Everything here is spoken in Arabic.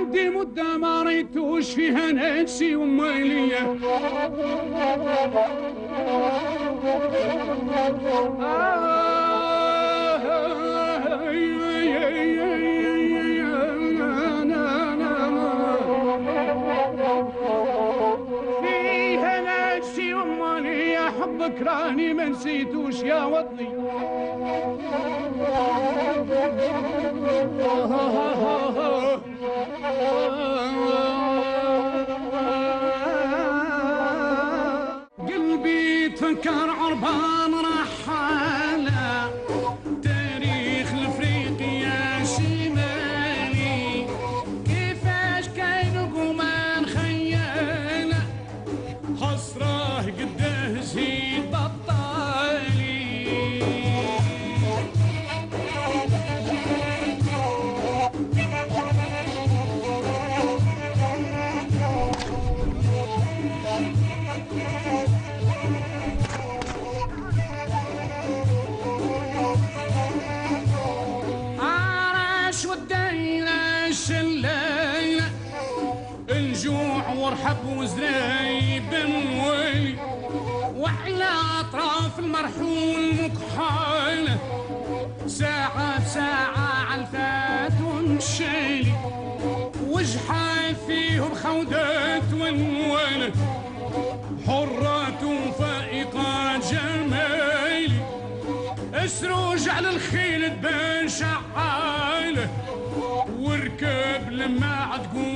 عندي مدة ما ريتوش فيها نفسي ومالية فيها نفسي ومالية حبك راني ما نسيتوش يا وطني قلبي تفكر عربان رحالة تاريخ الافريقيا شمالي كيفاش كاين القمان خيالة حسراه قداه زيد بطالي الجوع ورحب وزرايب موالي وعلى اطراف المرحول مكحالة ساعة بساعة علفات ونشالي وجحاف فيهم خودات ونوالة حرات وفائقات جمالي اسروج على الخيل تبان شعالة وركب لما عتقول